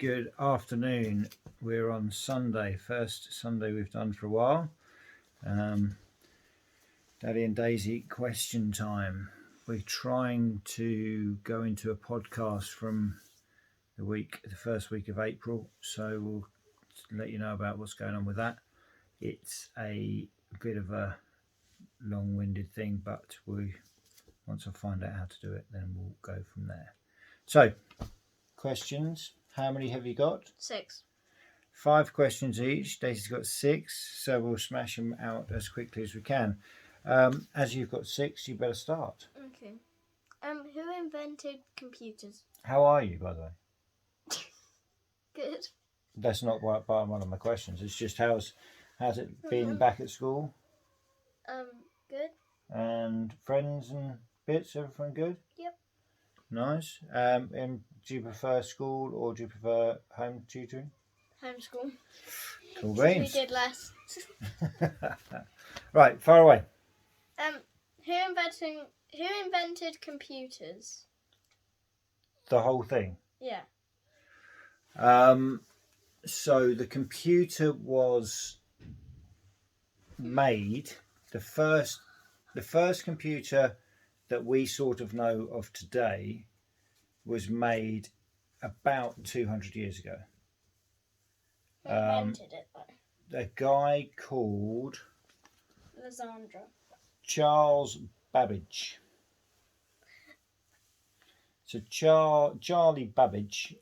Good afternoon. We're on Sunday, first Sunday we've done for a while. Daddy and Daisy question time. We're trying to go into a podcast from the first week of April, so we'll let you know about what's going on with that. It's a bit of a long-winded thing, but once I find out how to do it, then we'll go from there. So, questions. How many have you got? 6. 5 questions each. Daisy's got 6, so we'll smash them out as quickly as we can. As you've got 6, you better start. Okay. Who invented computers? How are you, by the way? Good. That's not one of my questions. It's just how's it been back at school? Good. And friends and bits, everything good? Yep. Nice. And do you prefer school or do you prefer home tutoring? Homeschool. Cool beans. We did less. Right, far away. Who invented computers? The whole thing. Yeah. So the computer was made, the first computer that we sort of know of today was made about 200 years ago. Who invented it though? A guy called Lysandra. Charles Babbage. So Charlie Babbage,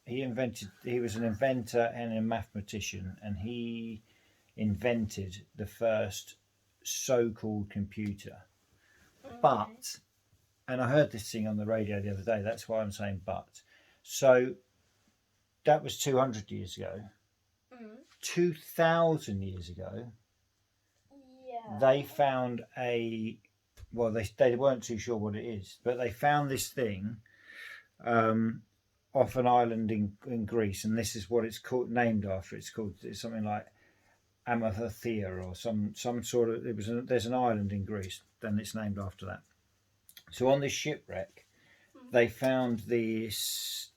he was an inventor and a mathematician, and he invented the first so-called computer. Okay. But, and I heard this thing on the radio the other day, that's why I'm saying but. So that was 200 years ago. 2,000 years ago, they found they weren't too sure what it is, but they found this thing off an island in Greece, and this is what it's called, named after. It's something like Amathea or some sort of. There's an island in Greece, and it's named after that. So on this shipwreck, they found this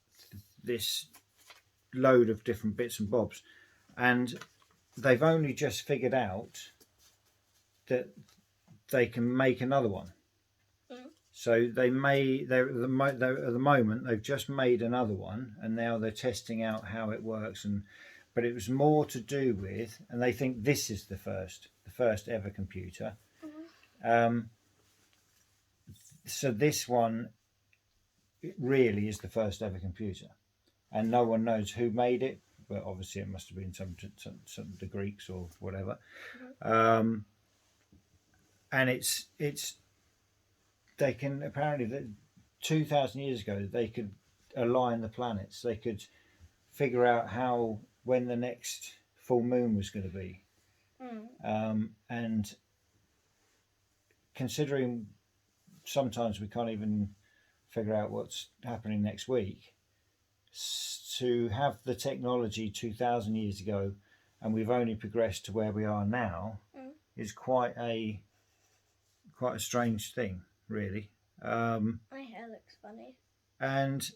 load of different bits and bobs, and they've only just figured out that they can make another one. So at the moment they've just made another one, and now they're testing out how it works. But it was more to do with, and they think this is the first ever computer. So this one really is the first ever computer, and no one knows who made it, but obviously it must have been some the Greeks or whatever. And it's they can apparently 2,000 years ago they could align the planets. They could figure out when the next full moon was going to be. And considering sometimes we can't even figure out what's happening next week, to have the technology 2,000 years ago and we've only progressed to where we are now is quite a strange thing, really. My hair looks funny. And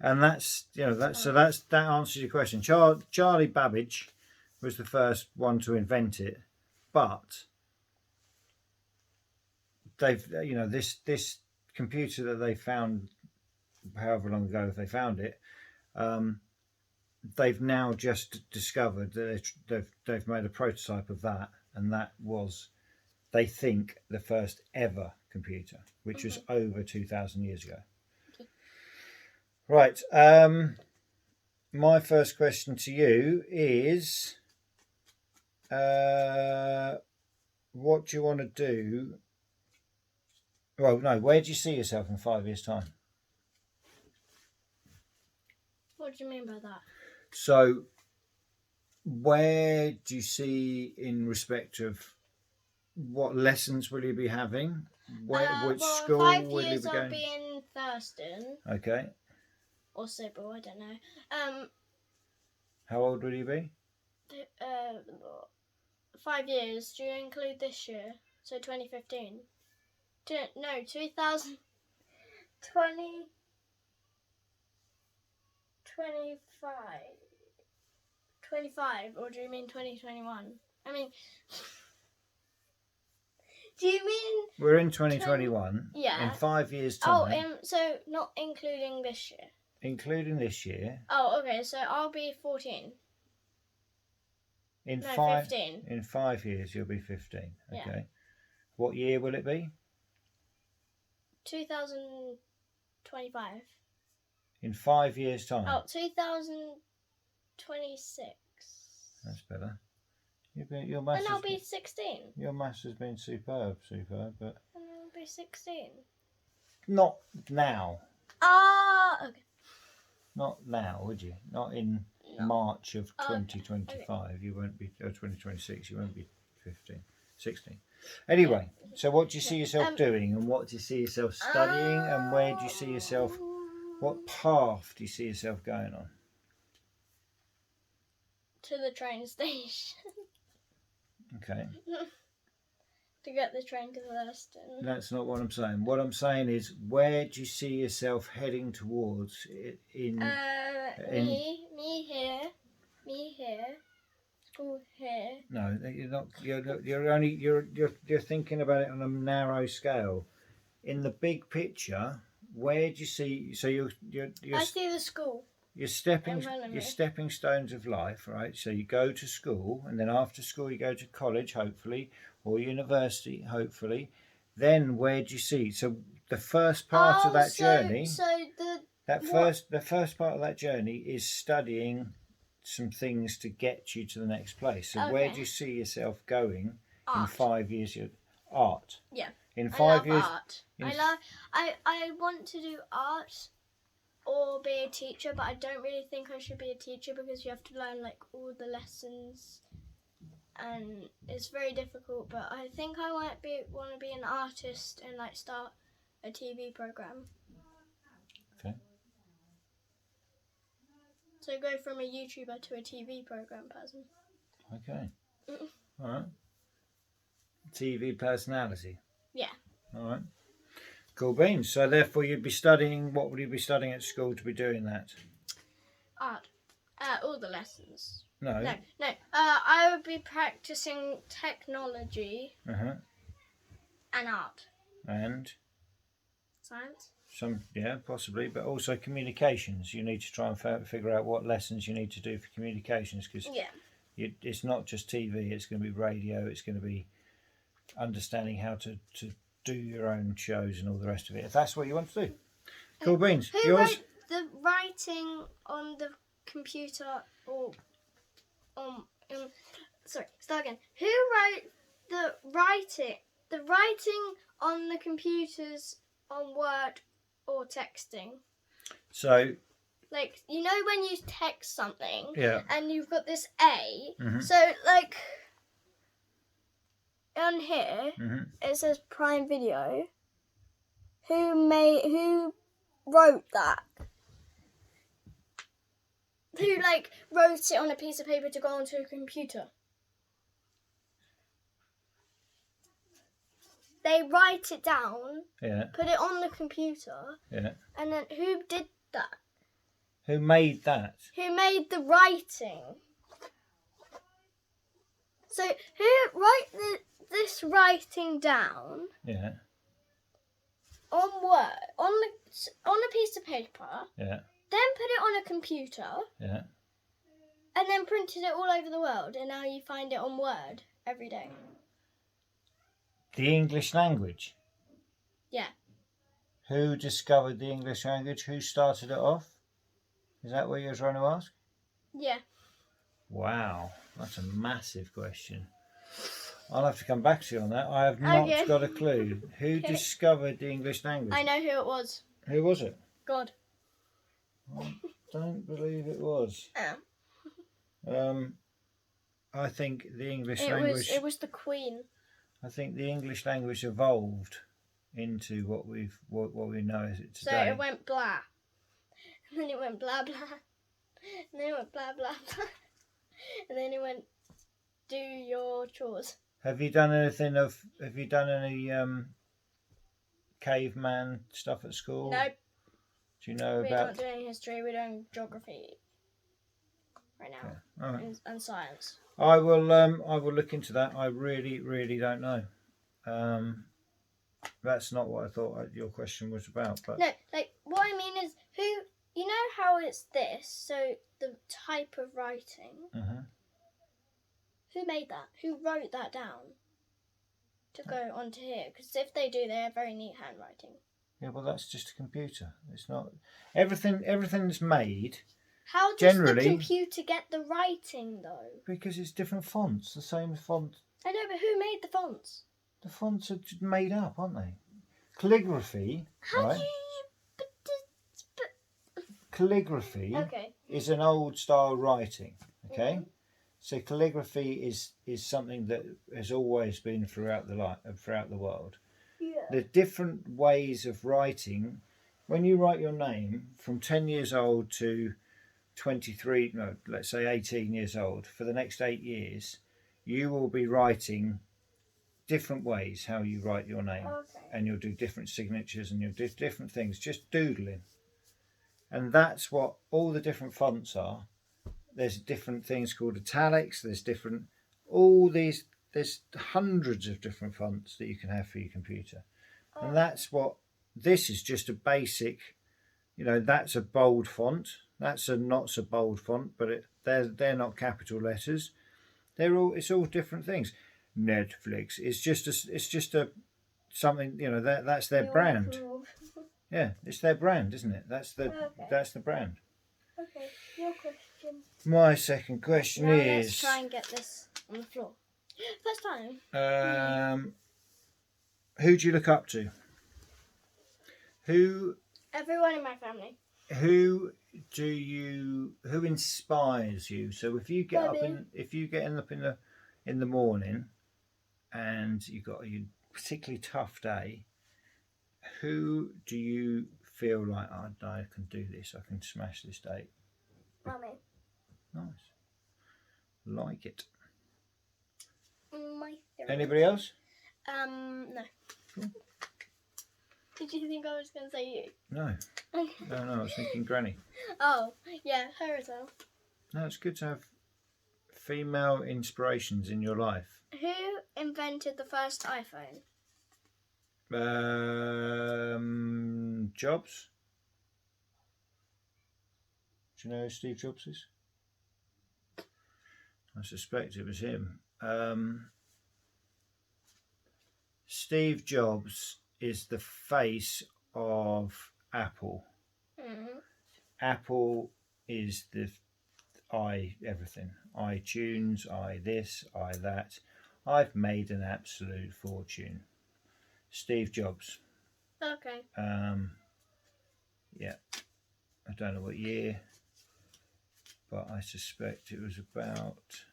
that's that answers your question. Charlie Babbage was the first one to invent it, but they've this computer that they found however long ago they found it, they've now just discovered that they've made a prototype of that, and that was, they think, the first ever computer, which was over 2,000 years ago. Okay. Right. My first question to you is, what do you want to do? Well, no, where do you see yourself in 5 years' time? What do you mean by that? So, where do you see in respect of what lessons will you be having? Which school will you be going? 5 years I'll be in Thurston. Okay. Or Sybil, I don't know. How old will you be? 5 years. Do you include this year? So 2015. No, 2020. 25. 25, or do you mean 2021? I mean, do you mean... We're in 2021. Yeah. In 5 years' time. Oh, so not including this year. Including this year. Oh, okay, so I'll be 14. In No, five, 15. In 5 years, you'll be 15. Okay. Yeah. What year will it be? 2025. In 5 years' time. Oh, 2026. That's better. Your maths And I'll be 16. Your maths has been superb, but And I'll be 16. not now. Ah, okay. Not now, would you? Not in March of 2025. Okay. You won't be, or 2026. You won't be 15, 16. Anyway, so what do you see yourself doing, and what do you see yourself studying, and where do you see yourself? What path do you see yourself going on? To the train station. Okay. To get the train to Thurston. That's not what I'm saying. What I'm saying is, where do you see yourself heading towards me here, school here. No, you're not. You're thinking about it on a narrow scale. In the big picture, where do you see? So you're I see the school. Your stepping stones of life, right? So you go to school, and then after school you go to college, hopefully, or university, hopefully. Then where do you see? So the first part of that journey. The first part of that journey is studying some things to get you to the next place. So where do you see yourself going in 5 years? Art. Yeah. In 5 years. Art. I want to do art. Or be a teacher, but I don't really think I should be a teacher because you have to learn like all the lessons, and it's very difficult. But I think I want to be an artist and like start a TV program. Okay. So go from a YouTuber to a TV program person. Okay. All right. TV personality. Yeah. All right. Cool beans. So therefore you'd be studying, what would you be studying at school to be doing that? Art. All the lessons. No. I would be practicing technology and art. And? Science. Possibly, but also communications. You need to try and figure out what lessons you need to do for communications, because it's not just TV, it's going to be radio, it's going to be understanding how to do your own shows and all the rest of it, if that's what you want to do. Cool beans. Who wrote the writing on the computer, or sorry, start again. Who wrote the writing on the computers on Word or texting? So, like, you know when you text something and you've got this A, so like on here it says Prime Video. Who wrote that? Who like wrote it on a piece of paper to go onto a computer? They write it down, put it on the computer, and then who did that? Who made that? Who made the writing? So who wrote this writing down? On Word, on a piece of paper. Then put it on a computer. And then printed it all over the world, and now you find it on Word every day. The English language? Yeah. Who discovered the English language? Who started it off? Is that what you're trying to ask? Yeah. Wow, that's a massive question. I'll have to come back to you on that. I have not got a clue. Who discovered the English language? I know who it was. Who was it? God. I don't believe it was. I think the English language... It was the Queen. I think the English language evolved into what we know as it today. So it went blah. And then it went blah blah. And then it went blah blah blah. And then it went do your chores. Have you done any caveman stuff at school? Nope. Do you know We're about? not doing history. We're doing geography right now, Yeah. All right. and science. I will look into that. I really don't know. That's not what I thought your question was about. But No, like what I mean is who. You know how it's this? So the type of writing. uh-huh. Who made that? Who wrote that down to go onto here? Because if they do, they have very neat handwriting. Yeah, well, that's just a computer. It's not everything. Everything's made. How does Generally, the computer get the writing though? Because it's different fonts. The same font. I know, but who made the fonts? The fonts are made up, aren't they? Calligraphy, How right? do you? Calligraphy Okay. is an old style writing. Okay, so calligraphy is something that has always been throughout the world. Yeah. The different ways of writing. When you write your name from 10 years old to 23, no, let's say 18 years old, for the next 8 years, you will be writing different ways how you write your name. Okay. And you'll do different signatures and you'll do different things, just doodling. And that's what all the different fonts are. There's different things called italics, there's hundreds of different fonts that you can have for your computer. And that's what, this is just a basic, that's a bold font. That's a not so bold font, but they're not capital letters. It's all different things. Netflix. It's just a something. That's their brand. Cool. Yeah, it's their brand, isn't it? That's the brand. Okay, your question. My second question Now is. let's try and get this on the floor. First time. Who do you look up to? Everyone in my family. Who inspires you? So if you get up in the morning and you've got a particularly tough day, who do you feel like, I can do this, I can smash this day? Mummy. Nice. Like it. My theory. Anybody else? No. Cool. Did you think I was going to say you? No. No, I was thinking Granny. Oh, yeah, her as well. No, it's good to have female inspirations in your life. Who invented the first iPhone? Jobs. Do you know who Steve Jobs is? I suspect it was him. Steve Jobs is the face of Apple. Mm-hmm. Apple is the everything. iTunes, this, that. I've made an absolute fortune. Steve Jobs. Okay. Yeah. I don't know what year, but I suspect it was about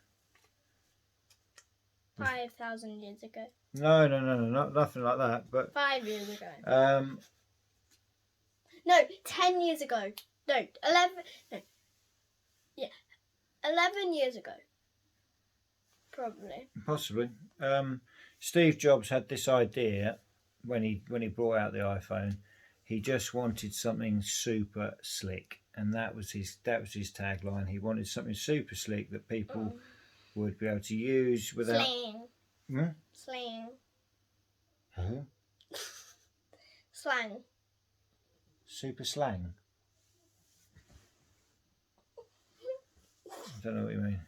5,000 years ago. No, nothing like that. But 5 years ago. No, 10 years ago. No, 11. No. Yeah, 11 years ago. Probably. Possibly. Steve Jobs had this idea when he brought out the iPhone. He just wanted something super slick, and that was his tagline. He wanted something super slick that people would be able to use without. Slang. Hmm? Slang. Huh? Slang. Super slang. I don't know what you mean.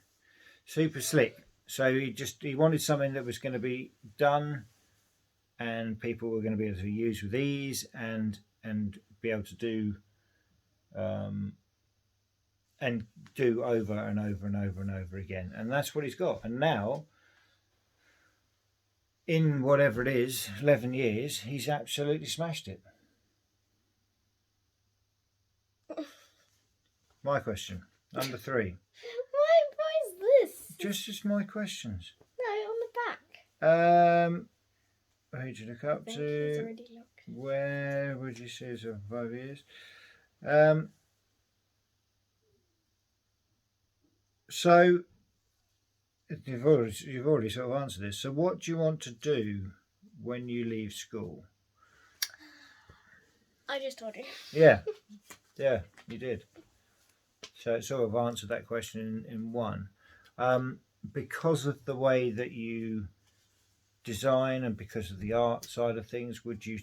Super slick. So he wanted something that was going to be done, and people were going to be able to use with ease, and be able to do and do over and over and over and over again. And that's what he's got. And now, in whatever it is, 11 years, he's absolutely smashed it. My question, number 3. Why is this? Just my questions. No, on the back. Who did you look up I think to? he's already looked. Where would you say so 5 years? So you've already sort of answered this. So what do you want to do when you leave school? I just told you. Yeah, yeah, you did. So it sort of answered that question in one. Because of the way that you design and because of the art side of things, would you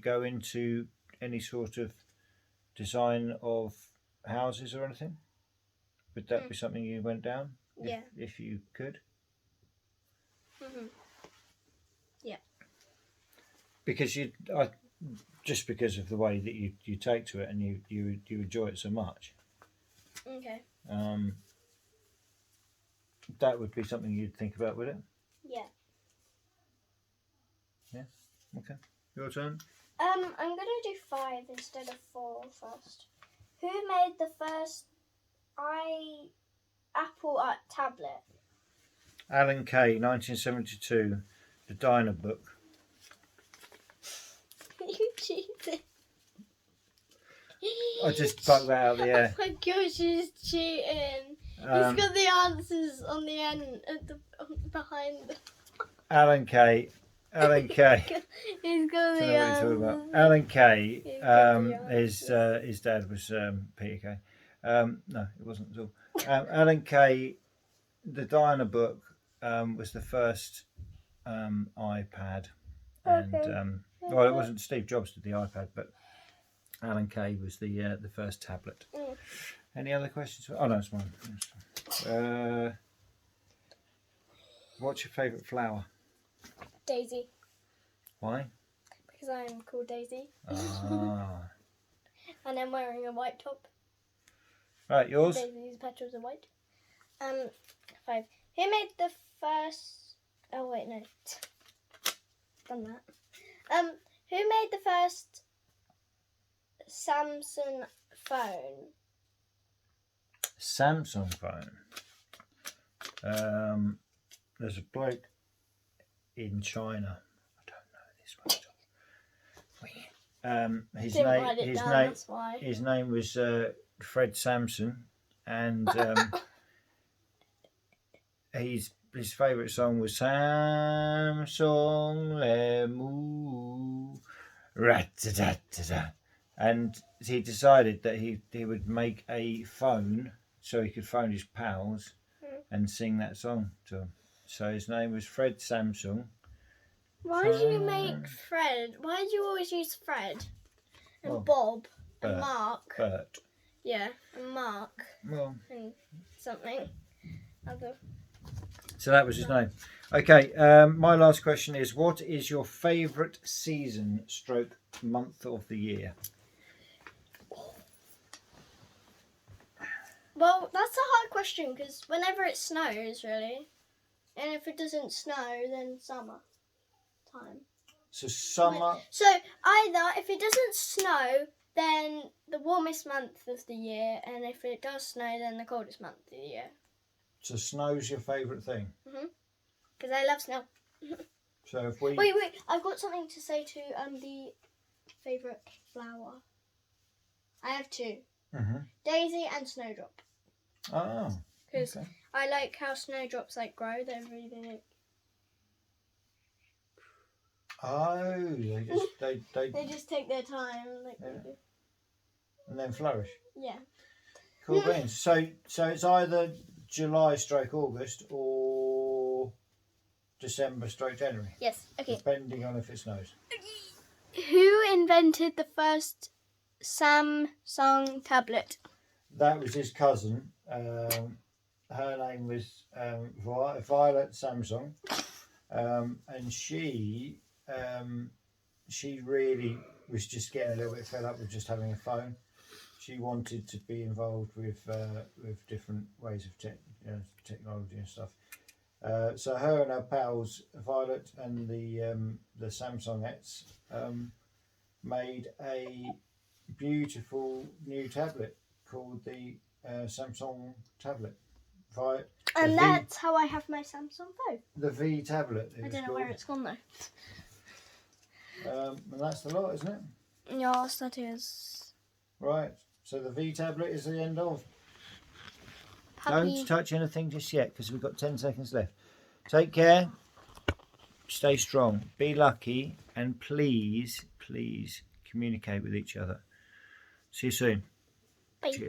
go into any sort of design of houses or anything? Would that be something you went down? Yeah. If you could? Yeah. Because just because of the way that you take to it and you enjoy it so much. Okay. That would be something you'd think about, would it? Yeah. Yeah. Okay. Your turn. I'm gonna do 5 instead of 4 first. Who made the first Apple tablet? Alan Kay, 1972, the Diner book. You cheated. I just plucked that out of the air. Oh my gosh, he's cheating. He's got the answers on the end, behind. Alan Kay. Alan Kay. He's got the answers. Alan Kay. His dad was Peter Kay. No, it wasn't at all. Alan Kay, the Diner book, was the first iPad, and well, it wasn't Steve Jobs did the iPad, but Alan Kay was the first tablet. Any other questions? Oh no, it's mine. What's your favourite flower? Daisy. Why? Because I'm called Daisy. Ah. And I'm wearing a white top. Right, yours? Daisy's petals are white. 5. Who made the first... Oh, wait, no. Done that. Who made the first Samsung phone? Samsung phone. There's a bloke in China. I don't know this one. His name was Fred Samson, and his favourite song was Samsung Lemu Rat-ta-ta-ta-ta. And he decided that he would make a phone so he could phone his pals and sing that song to them. So his name was Fred Samsung. Why did you make Fred? Why did you always use Fred? And Bob and Mark. Bert. Yeah, and Mark. Well. And something other. So that was his name. Okay, my last question is, what is your favourite season / month of the year? Well, that's a hard question because whenever it snows, really, and if it doesn't snow, then summer time. So summer. So either if it doesn't snow, then the warmest month of the year, and if it does snow, then the coldest month of the year. So snow's your favourite thing? Because I love snow. So if we... Wait, I've got something to say to the favourite flower. I have 2. Daisy and Snowdrop. Oh. Because I like how snowdrops grow. They're really they just take their time and then flourish. Yeah. Cool beans. So it's either July / August or December / January. Yes. Okay. Depending on if it snows. Who invented the first Samsung tablet? That was his cousin. Her name was Violet Samsung, and she really was just getting a little bit fed up with just having a phone. She wanted to be involved with different ways of technology and stuff. So her and her pals, Violet and the Samsungettes, made a beautiful new tablet called the Samsung tablet. And that's how I have my Samsung phone. The V tablet. I don't know where it's gone though. And that's the lot, isn't it? Yes, that is. Right. So the V tablet is the end of. Happy. Don't touch anything just yet because we've got 10 seconds left. Take care. Stay strong. Be lucky. And please communicate with each other. See you soon. Bye. Cheers.